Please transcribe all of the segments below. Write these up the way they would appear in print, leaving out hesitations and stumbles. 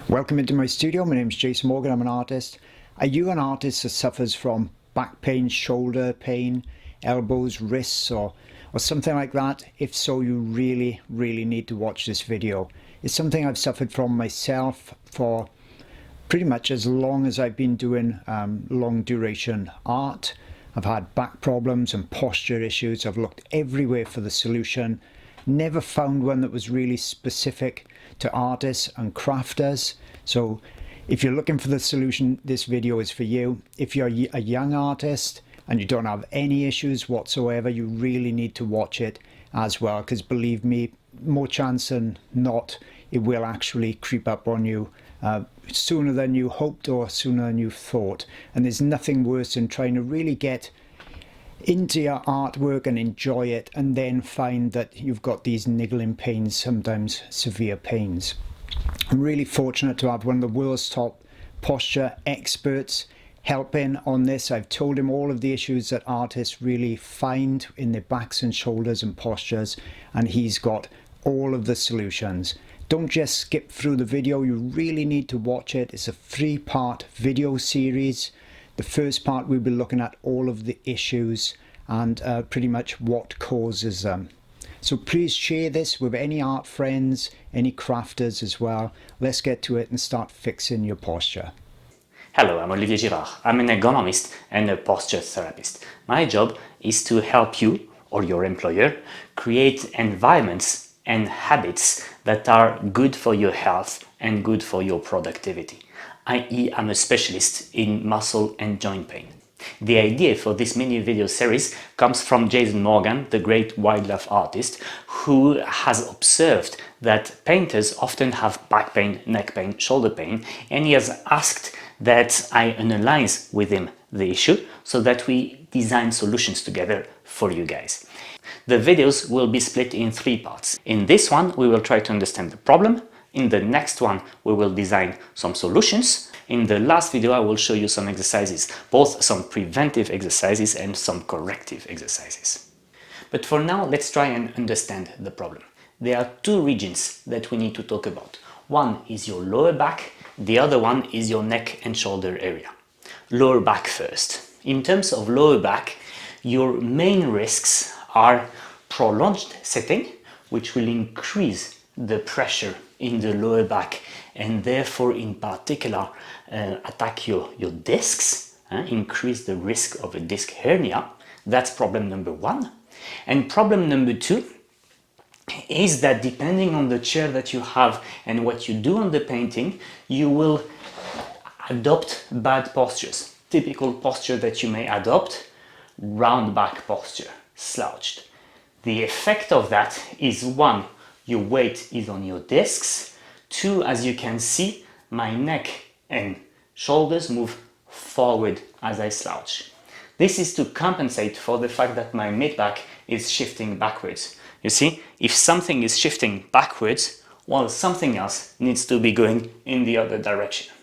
Welcome into my studio. My name is Jason Morgan. I'm an artist. Are you an artist that suffers from back pain, shoulder pain, elbows, wrists, or something like that? If so, you really need to watch this video. It's something I've suffered from myself for pretty much as long as I've been doing long duration art. I've had back problems and posture issues. I've looked everywhere for the solution. Never found one that was really specific to artists and crafters. So if you're looking for the solution, this video is for you. If you're a young artist and you don't have any issues whatsoever, you really need to watch it as well, because believe me, more chance than not, it will actually creep up on you sooner than you hoped or sooner than you thought. And there's nothing worse than trying to really get into your artwork and enjoy it, and then find that you've got these niggling pains, sometimes severe pains. I'm really fortunate to have one of the world's top posture experts helping on this. I've told him all of the issues that artists really find in their backs and shoulders and postures, and he's got all of the solutions. Don't just skip through the video, you really need to watch it. It's a 3-part video series. The first part, we'll be looking at all of the issues and pretty much what causes them. So please share this with any art friends, any crafters as well. Let's get to it and start fixing your posture. Hello, I'm Olivier Girard. I'm an ergonomist and a posture therapist. My job is to help you or your employer create environments and habits that are good for your health and good for your productivity. i.e. I'm a specialist in muscle and joint pain. The idea for this mini video series comes from Jason Morgan, the great wildlife artist, who has observed that painters often have back pain, neck pain, shoulder pain, and he has asked that I analyze with him the issue so that we design solutions together for you guys. The videos will be split in 3 parts. In this one, we will try to understand the problem. In the next one, we will design some solutions. In the last video, I will show you some exercises, both some preventive exercises and some corrective exercises. But for now, let's try and understand the problem. There are 2 regions that we need to talk about. One is your lower back, the other one is your neck and shoulder area. Lower back first. In terms of lower back, your main risks are prolonged sitting, which will increase the pressure in the lower back and therefore in particular attack your discs, increase the risk of a disc hernia. That's problem number 1. And problem number 2 is that depending on the chair that you have and what you do on the painting, you will adopt bad postures. Typical posture that you may adopt: round back posture, slouched. The effect of that is 1, your weight is on your discs. 2, as you can see, my neck and shoulders move forward as I slouch. This is to compensate for the fact that my mid-back is shifting backwards. You see, if something is shifting backwards, well, something else needs to be going in the other direction.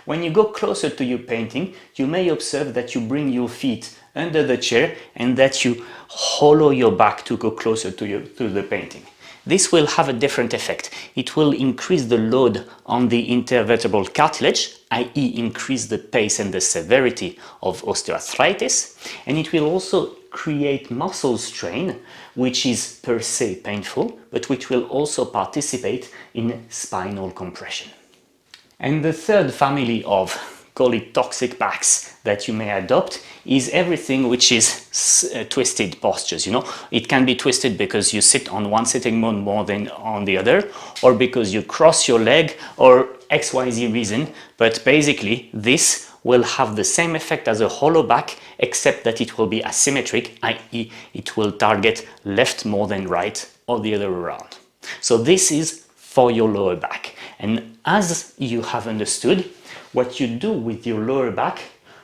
When you go closer to your painting, you may observe that you bring your feet under the chair and that you hollow your back to go closer to the painting. This will have a different effect. It will increase the load on the intervertebral cartilage, i.e. increase the pace and the severity of osteoarthritis, and it will also create muscle strain, which is per se painful, but which will also participate in spinal compression. And the third family of, call it toxic backs, that you may adopt is everything which is twisted postures. You know, it can be twisted because you sit on one sitting mode more than on the other, or because you cross your leg, or XYZ reason, but basically this will have the same effect as a hollow back, except that it will be asymmetric, i.e. it will target left more than right, or the other way around. So this is for your lower back. And as you have understood, what you do with your lower back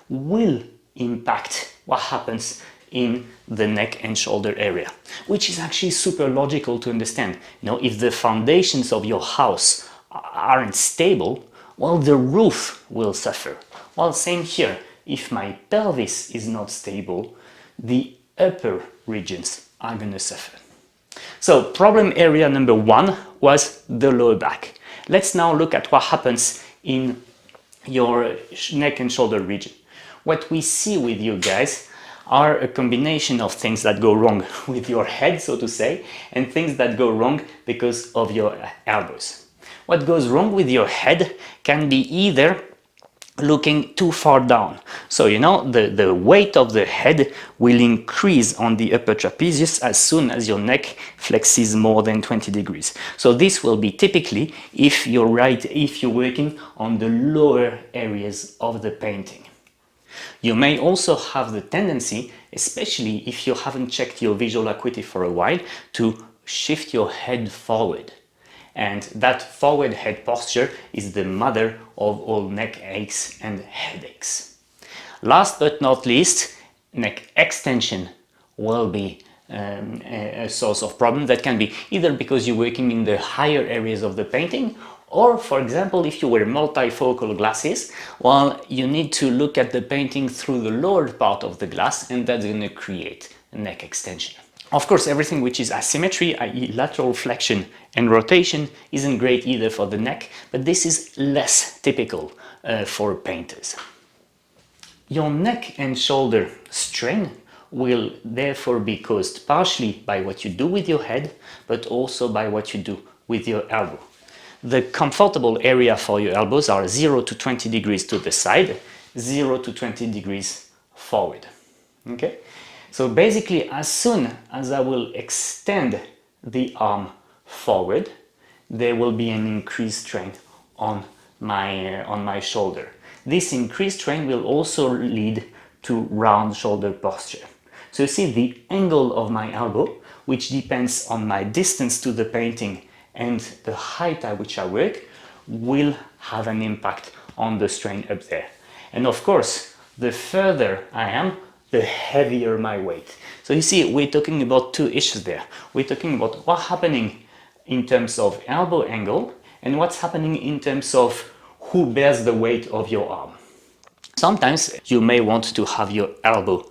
will impact what happens in the neck and shoulder area, which is actually super logical to understand. You know, if the foundations of your house aren't stable, well, the roof will suffer. Well, same here. If my pelvis is not stable, the upper regions are going to suffer. So problem area number 1 was the lower back. Let's now look at what happens in your neck and shoulder region. What we see with you guys are a combination of things that go wrong with your head, so to say, and things that go wrong because of your elbows. What goes wrong with your head can be either looking too far down. So, you know, the weight of the head will increase on the upper trapezius as soon as your neck flexes more than 20 degrees. So this will be typically if you're working on the lower areas of the painting. You may also have the tendency, especially if you haven't checked your visual acuity for a while, to shift your head forward. And that forward head posture is the mother of all neck aches and headaches. Last but not least, neck extension will be a source of problem. That can be either because you're working in the higher areas of the painting, or for example, if you wear multifocal glasses, well, you need to look at the painting through the lower part of the glass, and that's going to create a neck extension. Of course, everything which is asymmetry, i.e. lateral flexion and rotation, isn't great either for the neck, but this is less typical for painters. Your neck and shoulder strain will therefore be caused partially by what you do with your head, but also by what you do with your elbow. The comfortable area for your elbows are 0 to 20 degrees to the side, 0 to 20 degrees forward. Okay? So basically, as soon as I will extend the arm forward, there will be an increased strain on my shoulder. This increased strain will also lead to round shoulder posture. So you see the angle of my elbow, which depends on my distance to the painting and the height at which I work, will have an impact on the strain up there. And of course, the further I am, the heavier my weight. So you see, we're talking about two issues there. We're talking about what's happening in terms of elbow angle and what's happening in terms of who bears the weight of your arm. Sometimes you may want to have your elbow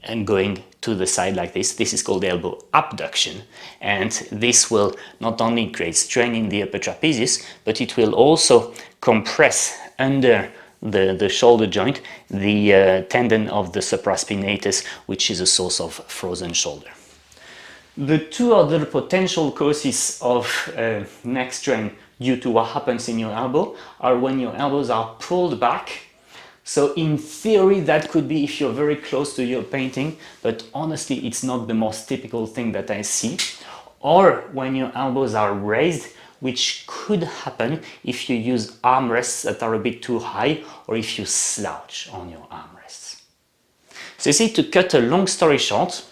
and going to the side like this. This is called elbow abduction, and this will not only create strain in the upper trapezius, but it will also compress under the shoulder joint, the tendon of the supraspinatus, which is a source of frozen shoulder. The two other potential causes of neck strain due to what happens in your elbow are when your elbows are pulled back. So in theory, that could be if you're very close to your painting, but honestly, it's not the most typical thing that I see. Or when your elbows are raised, which could happen if you use armrests that are a bit too high, or if you slouch on your armrests. So you see, to cut a long story short,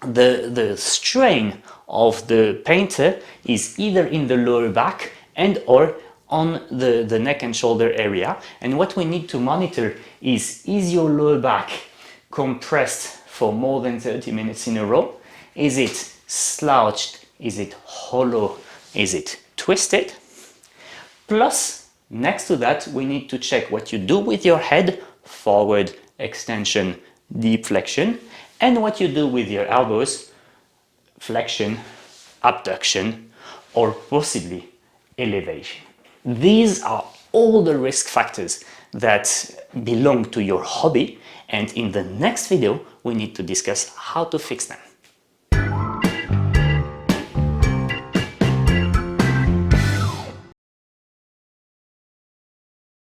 the strain of the painter is either in the lower back and or on the neck and shoulder area. And what we need to monitor is your lower back compressed for more than 30 minutes in a row? Is it slouched? Is it hollow? Is it twisted? Plus, next to that, we need to check what you do with your head, forward, extension, deep flexion, and what you do with your elbows, flexion, abduction, or possibly elevation. These are all the risk factors that belong to your hobby, and in the next video, we need to discuss how to fix them.